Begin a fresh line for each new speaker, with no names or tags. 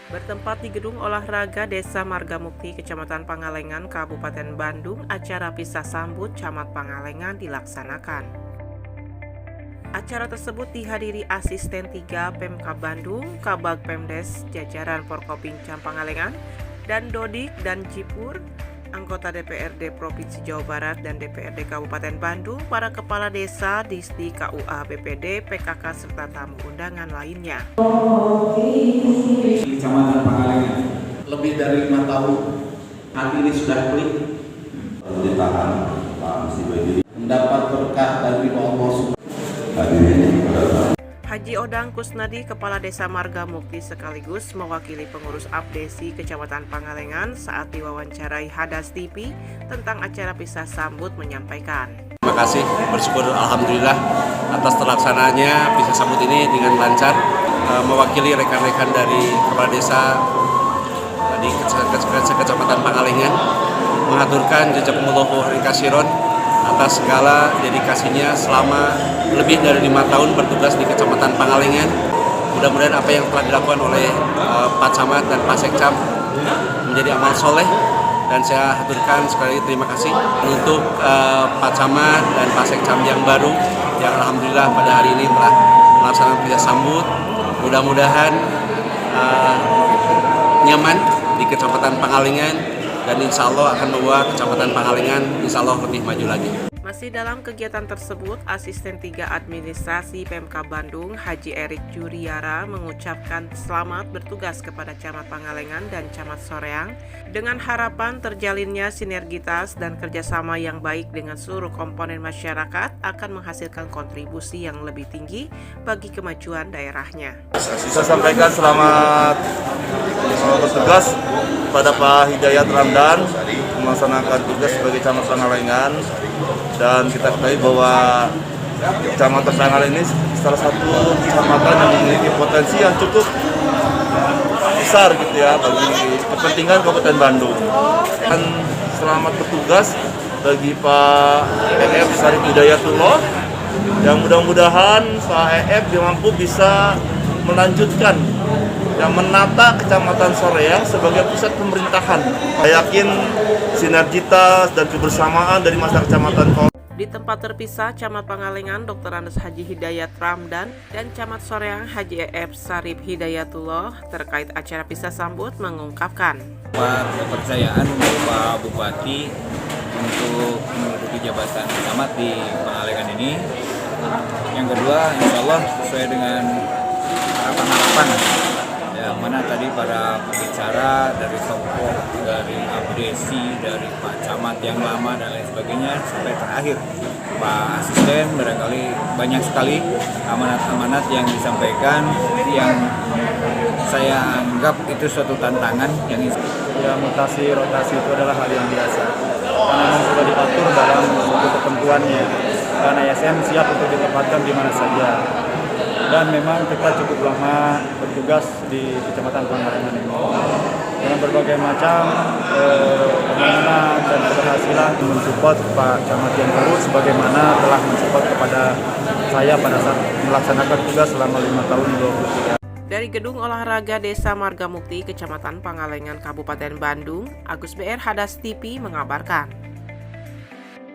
Bertempat di Gedung Olahraga Desa Margamukti, Kecamatan Pangalengan, Kabupaten Bandung, acara pisah sambut Camat Pangalengan dilaksanakan. Acara tersebut dihadiri Asisten 3 Pemkab Bandung, Kabag Pemdes, jajaran Forkopincam Pangalengan, dan Dodik dan Jipur, anggota DPRD Provinsi Jawa Barat dan DPRD Kabupaten Bandung, para kepala desa, Disdi, KUA, BPD, PKK, serta tamu undangan lainnya.
Kecamatan Pangalengan lebih dari 5 tahun hati ini sudah klik
ditahan Pak Musibadi
mendapat berkah dari Allah.
Haji Odang Kusnadi, Kepala Desa Margamukti, sekaligus mewakili pengurus Abdesi Kecamatan Pangalengan saat diwawancarai Hadas TV tentang acara pisah sambut menyampaikan.
Terima kasih, bersyukur alhamdulillah atas terlaksananya pisah sambut ini dengan lancar. Mewakili rekan-rekan dari Kepala Desa di Kecamatan Pangalengan mengaturkan jazakumullahu khairan katsiran atas segala dedikasinya selama lebih dari 5 tahun bertugas di Kecamatan Pangalengan. Mudah-mudahan apa yang telah dilakukan oleh Pak Camat dan Pak Sekcam menjadi amal soleh, dan saya haturkan sekali lagi terima kasih untuk Pak Camat dan Pak Sekcam yang baru yang alhamdulillah pada hari ini telah melaksanakan pisah sambut. Mudah-mudahan nyaman di Kecamatan Pangalengan, dan insya Allah akan membawa Kecamatan Pangalengan insya Allah lebih maju lagi.
Masih dalam kegiatan tersebut, Asisten 3 Administrasi Pemkab Bandung, Haji Erik Juriara, mengucapkan selamat bertugas kepada Camat Pangalengan dan Camat Soreang dengan harapan terjalinnya sinergitas dan kerjasama yang baik dengan seluruh komponen masyarakat akan menghasilkan kontribusi yang lebih tinggi bagi kemajuan daerahnya.
Saya sampaikan selamat bertugas pada Pak Hidayat Ramdan melaksanakan tugas sebagai Camat Pangalengan, dan kita ketahui bahwa Kecamatan Pangalengan ini salah satu kecamatan yang memiliki potensi yang cukup besar gitu ya bagi kepentingan Kabupaten Bandung. Dan selamat bertugas bagi Pak EF Sarip Hidayatullah, yang mudah-mudahan Pak EF mampu bisa melanjutkan yang menata Kecamatan Soreang sebagai pusat pemerintahan. Saya yakin sinergitas dan kebersamaan dari masyarakat Kecamatan
Di tempat terpisah, Camat Pangalengan Dr. Andes Haji Hidayat Ramdan dan Camat Soreang Haji EF Sarip Hidayatullah terkait acara pisah sambut mengungkapkan
kepercayaan Bapak Bupati untuk menduduki jabatan camat di Pangalengan ini. Yang kedua, insya Allah sesuai dengan harapan-harapan yang mana tadi para pembicara dari tokoh, dari Abdesi, dari Pak Camat yang lama dan lain sebagainya, sampai terakhir Pak Asisten, barangkali banyak sekali amanat-amanat yang disampaikan yang saya anggap itu suatu tantangan yang
ya, mutasi rotasi itu adalah hal yang biasa karena memang sudah diatur dalam suatu ketentuannya, dan ASN siap untuk ditempatkan di mana saja. Dan memang kita cukup lama bertugas di Kecamatan Pangalengan ini dengan berbagai macam pembangunan dan keberhasilan mensupport Pak Camat yang baru sebagaimana telah mensupport kepada saya pada saat melaksanakan tugas selama 5 tahun 23.
Dari Gedung Olahraga Desa Margamukti, Kecamatan Pangalengan, Kabupaten Bandung, Agus BR Hadas TV mengabarkan.